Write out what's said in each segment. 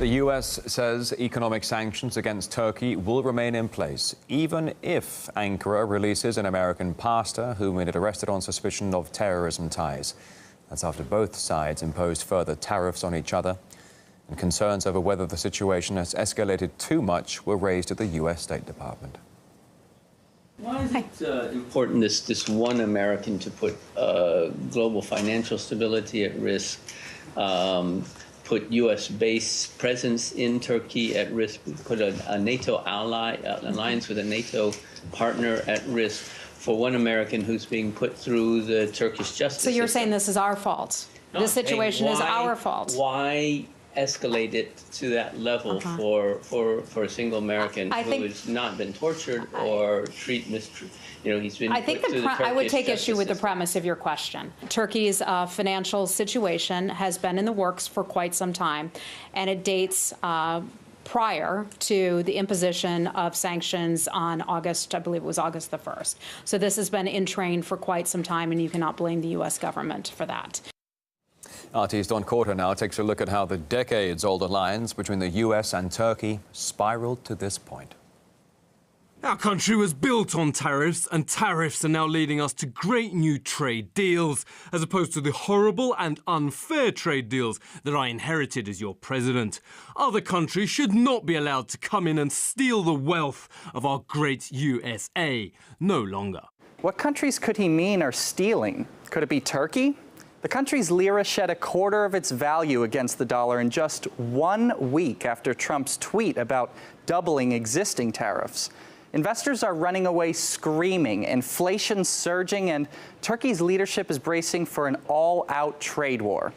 The US says economic sanctions against Turkey will remain in place, even if Ankara releases an American pastor whom it had arrested on suspicion of terrorism ties. That's after both sides imposed further tariffs on each other, and concerns over whether the situation has escalated too much were raised at the US State Department. Why is it important, this one American, to put global financial stability at risk, put U.S. base presence in Turkey at risk, put a NATO ally, alliance with a NATO partner at risk for one American who's being put through the Turkish justice system? So you're saying this is our fault? No, this situation is our fault? Why escalate it to that level for a single American who has not been tortured or mistreated? You know, he's been. I would take issue with the premise of your question. Turkey's financial situation has been in the works for quite some time, and it dates prior to the imposition of sanctions on August, I believe it was August the 1st. So this has been in train for quite some time, and you cannot blame the U.S. government for that. RT's Don Corter now takes a look at how the decades-old alliance between the US and Turkey spiraled to this point. Our country was built on tariffs, and tariffs are now leading us to great new trade deals, as opposed to the horrible and unfair trade deals that I inherited as your president. Other countries should not be allowed to come in and steal the wealth of our great USA. No longer. What countries could he mean are stealing? Could it be Turkey? The country's lira shed a quarter of its value against the dollar in just 1 week after Trump's tweet about doubling existing tariffs. Investors are running away screaming, inflation's surging, and Turkey's leadership is bracing for an all-out trade war.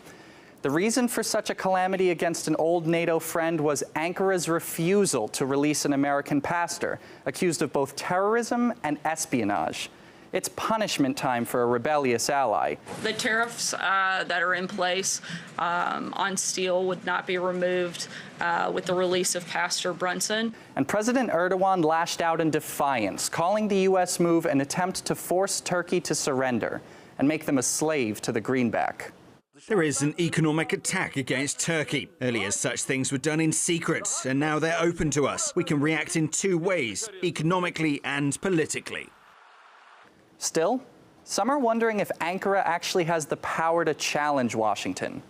The reason for such a calamity against an old NATO friend was Ankara's refusal to release an American pastor, accused of both terrorism and espionage. It's punishment time for a rebellious ally. The tariffs that are in place on steel would not be removed with the release of Pastor Brunson. And President Erdogan lashed out in defiance, calling the U.S. move an attempt to force Turkey to surrender and make them a slave to the greenback. There is an economic attack against Turkey. Earlier, such things were done in secret, and now they're open to us. We can react in two ways, economically and politically. Still, some are wondering if Ankara actually has the power to challenge Washington.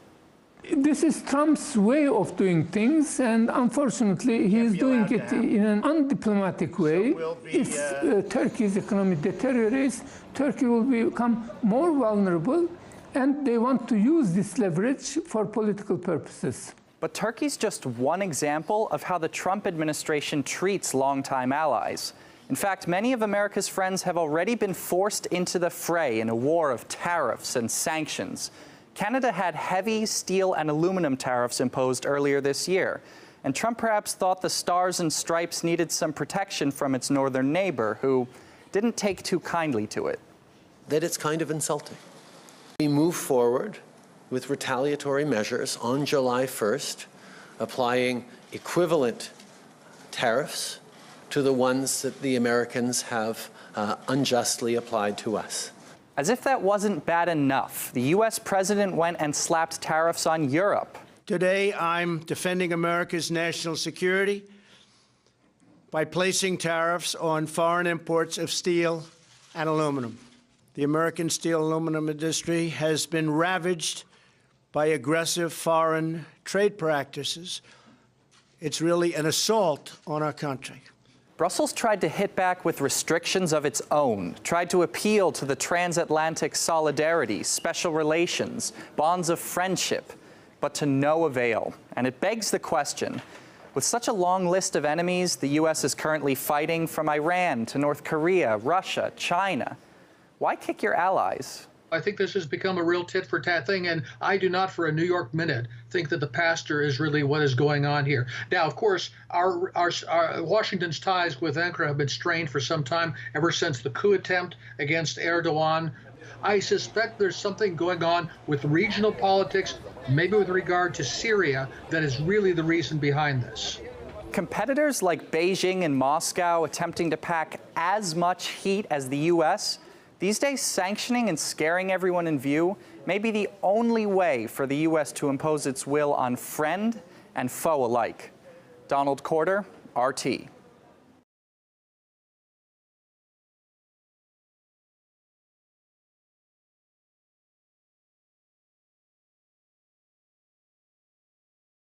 This is Trump's way of doing things, and unfortunately, he is doing it in an undiplomatic way. If Turkey's economy deteriorates, Turkey will become more vulnerable, and they want to use this leverage for political purposes. But Turkey's just one example of how the Trump administration treats longtime allies. In fact, many of America's friends have already been forced into the fray in a war of tariffs and sanctions. Canada had heavy steel and aluminum tariffs imposed earlier this year, and Trump perhaps thought the Stars and Stripes needed some protection from its northern neighbor, who didn't take too kindly to it. That it's kind of insulting. We move forward with retaliatory measures on July 1st, applying equivalent tariffs to the ones that the Americans have unjustly applied to us. As if that wasn't bad enough, the U.S. president went and slapped tariffs on Europe. Today, I'm defending America's national security by placing tariffs on foreign imports of steel and aluminum. The American steel and aluminum industry has been ravaged by aggressive foreign trade practices. It's really an assault on our country. Brussels tried to hit back with restrictions of its own, tried to appeal to the transatlantic solidarity, special relations, bonds of friendship, but to no avail. And it begs the question, with such a long list of enemies the U.S. is currently fighting, from Iran to North Korea, Russia, China, why kick your allies? I think this has become a real tit-for-tat thing, and I do not for a New York minute think that the pastor is really what is going on here. Now, of course, our Washington's ties with Ankara have been strained for some time, ever since the coup attempt against Erdogan. I suspect there's something going on with regional politics, maybe with regard to Syria, that is really the reason behind this. Competitors like Beijing and Moscow attempting to pack as much heat as the U.S., these days, sanctioning and scaring everyone in view may be the only way for the U.S. to impose its will on friend and foe alike. Donald Corder, RT.